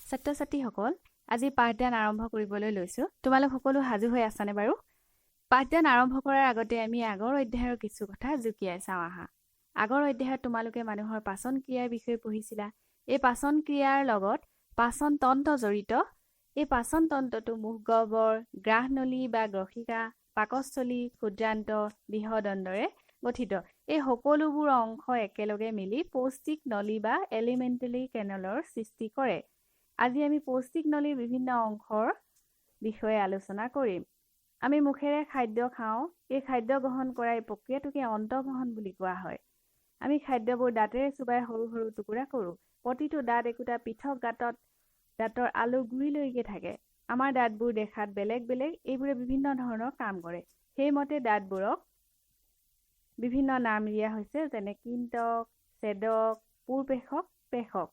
ছাত্ৰ-ছাত্ৰীসকল, আজি পাঠদান আৰম্ভ কৰিবলৈ লৈছো। তোমালোক সকলো সাজু হৈ আছানে বাৰু? পাঠদান আৰম্ভ কৰাৰ আগতে আমি আগৰ অধ্যায়ৰ কিছু কথা জুকিয়াই চাওঁ আহা। আগৰ অধ্যায়ত তোমালোকে মানুহৰ পাচন ক্ৰিয়াৰ বিষয়ে পঢ়িছিলা। এই পাচন ক্ৰিয়াৰ লগত পাচন তন্ত্ৰ জড়িত। এই পাচন তন্ত্ৰটো মুখগহ্বৰ, গ্ৰাহনলী বা গ্ৰহিকা, পাকস্থলী, ক্ষুদ্ৰান্ত, বৃহদণ্ডৰে গঠিত। এই সকলোবোৰ অংশ একেলগে মিলি পৌষ্টিক নলী বা এলিমেণ্টেৰী কেনেলৰ সৃষ্টি কৰে। আজি আমি পৌষ্টিক নলীৰ বিভিন্ন অংশৰ বিষয়ে আলোচনা কৰিম। আমি মুখেৰে খাদ্য খাওঁ। এই খাদ্য গ্ৰহণ কৰা এই প্ৰক্ৰিয়াটোকে অন্তঃগ্ৰহণ বুলি কোৱা হয়। আমি খাদ্যবোৰ দাঁতেৰে চোবাই সৰু সৰু টুকুৰা কৰোঁ। প্ৰতিটো দাঁত একোটা পৃথক দাঁতৰ আলু গুৰিলৈকে থাকে। আমাৰ দাঁতবোৰ দেখাত বেলেগ বেলেগ। এইবোৰে বিভিন্ন ধৰণৰ কাম কৰে। সেইমতে দাঁতবোৰক বিভিন্ন নাম দিয়া হৈছে, যেনে কিন্তক, ছেদক, পুৰপেশক, পেশক।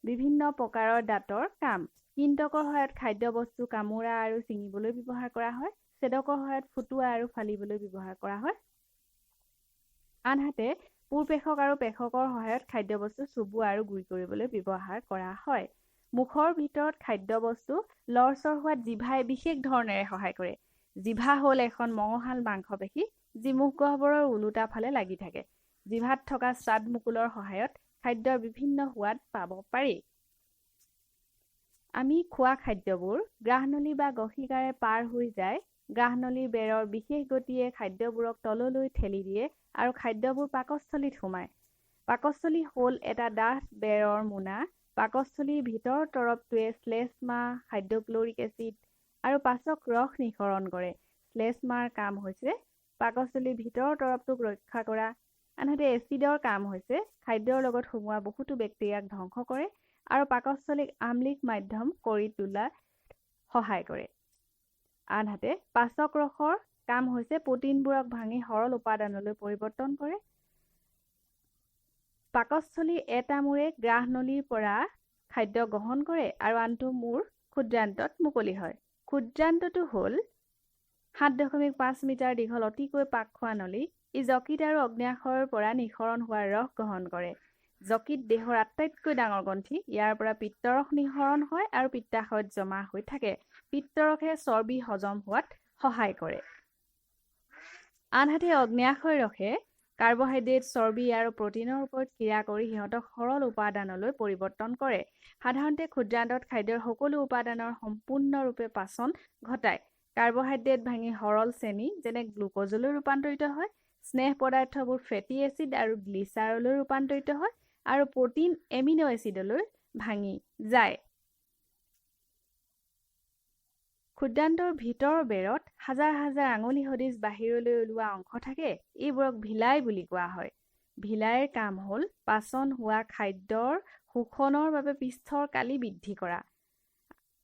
বিভিন্ন প্ৰকাৰৰ দাঁতৰ কাম। কিন্তকৰ সহায়ত খাদ্যবস্তু কামোৰা আৰু ছিঙিবলৈ ব্যৱহাৰ কৰা হয়। ছেদকৰ সহায়ত ফুটোৱা আৰু ফালিবলৈ ব্যৱহাৰ কৰা হয়। আনহাতে পুৰপেশক আৰু পেশকৰ সহায়ত খাদ্যবস্তু চুবোৱা আৰু গুৰি কৰিবলৈ ব্যৱহাৰ কৰা হয়। মুখৰ ভিতৰত খাদ্যবস্তু লৰচৰ হোৱাত জিভাই বিশেষ ধৰণেৰে সহায় কৰে। জিভা হ'ল এখন মঙহাল মাংসপেশী, যি মুখগহ্বৰৰ ওলোটা ফালে লাগি থাকে। জিভাত থকা স্বাদমুকুলৰ সহায়ত খাদ্যৰ বিভিন্ন সোৱাদ পাব পাৰি। আমি খোৱা খাদ্যবোৰ গ্ৰাহনলী বা গ্ৰহিকাৰে পাৰ হৈ যায়। গ্ৰাহনলীৰ বেৰৰ বিশেষ গতিয়ে খাদ্যবোৰক তললৈ ঠেলি দিয়ে আৰু খাদ্যবোৰ পাকস্থলীত সোমায়। পাকস্থলী হ'ল এটা ডাঠ বেৰৰ মোনা। পাকস্থলীৰ ভিতৰৰ তৰপটোৱে শ্লেষ্মা, হাইড্ৰক্লৰিক এচিড আৰু পাচক ৰস নিঃসৰণ কৰে। শ্লেষ্মাৰ কাম হৈছে পাকস্থলীৰ ভিতৰৰ তৰপটোক ৰক্ষা কৰা। আনহাতে এচিডৰ কাম হৈছে খাদ্যৰ লগত সোমোৱা বহুতো বেক্টেৰিয়াক ধ্বংস কৰে আৰু পাকস্থলীক আম্লিক মাধ্যম কৰি তোলাত সহায় কৰে। আনহাতে পাচক ৰসৰ কাম হৈছে প্ৰটিনবোৰক ভাঙি সৰল উপাদানলৈ পৰিৱৰ্তন কৰে। পাকস্থলীৰ এটা মূৰে গ্ৰাহনলীৰ পৰা খাদ্য গ্ৰহণ কৰে আৰু আনটো মূৰ ক্ষুদ্ৰান্তত মুকলি হয়। ক্ষুদ্ৰান্তটো হ'ল 7.5 মিটাৰ দীঘল অতিকৈ পাক খোৱা নলী। ই যকৃত আৰু অগ্ন্যাশয়ৰ পৰা নিঃসৰণ হোৱা ৰস গ্ৰহণ কৰে। যকৃত দেহৰ আটাইতকৈ ডাঙৰ গ্ৰন্থি। ইয়াৰ পৰা পিত্তৰস নিঃসৰণ হয় আৰু পিত্তাশয়ত জমা হৈ থাকে। পিত্তৰসে চৰ্বি হজম হোৱাত সহায় কৰে। আনহাতে অগ্ন্যাশয় ৰসে কাৰ্বহাইড্ৰেট, চৰ্বি আৰু প্ৰটিনৰ ওপৰত ক্ৰিয়া কৰি সিহঁতক সৰল উপাদানলৈ পৰিৱৰ্তন কৰে। সাধাৰণতে ক্ষুদ্ৰান্তত খাদ্যৰ সকলো উপাদানৰ সম্পূৰ্ণৰূপে পাচন ঘটায়। কাৰ্বহাইড্ৰেট ভাঙি সৰল চেনি যেনে গ্লুক'জলৈ ৰূপান্তৰিত হয়। স্নেহ পদাৰ্থবোৰ ফেটি এচিড আৰু গ্লিচাৰলৈ ৰূপান্তৰিত হয় আৰু প্ৰটিন এমিনো এচিডলৈ ভাঙি যায়। ক্ষুদ্ৰান্তৰ ভিতৰৰ বেৰত হাজাৰ হাজাৰ আঙুলি সদৃশ বাহিৰলৈ ওলোৱা অংশ থাকে। এইবোৰক ভিলাই বুলি কোৱা হয়। ভিলাইৰ কাম হ'ল পাচন হোৱা খাদ্যৰ শোষণৰ বাবে পৃষ্ঠৰ কালি বৃদ্ধি কৰা।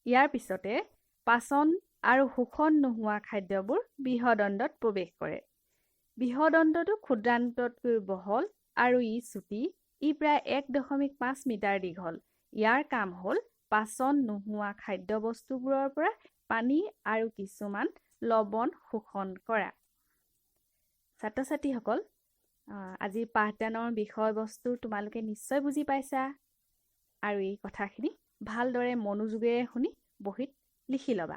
ইয়াৰ পিছতে পাচন আৰু শোষণ নোহোৱা খাদ্যবোৰ বৃহদণ্ডত প্ৰৱেশ কৰে। বৃহদণ্ডটো ক্ষুদ্ৰান্ততকৈ বহল আৰু ই চুটি। ই প্ৰায় 1.5 মিটাৰ দীঘল। ইয়াৰ কাম হ'ল পাচন নোহোৱা খাদ্যবস্তুবোৰৰ পৰা পানী আৰু কিছুমান লৱণ শোষণ কৰা। ছাত্ৰ-ছাত্ৰীসকল, আজি পাঠদানৰ বিষয়বস্তু তোমালোকে নিশ্চয় বুজি পাইছা আৰু এই কথাখিনি ভালদৰে মনোযোগেৰে শুনি বহীত লিখি ল'বা।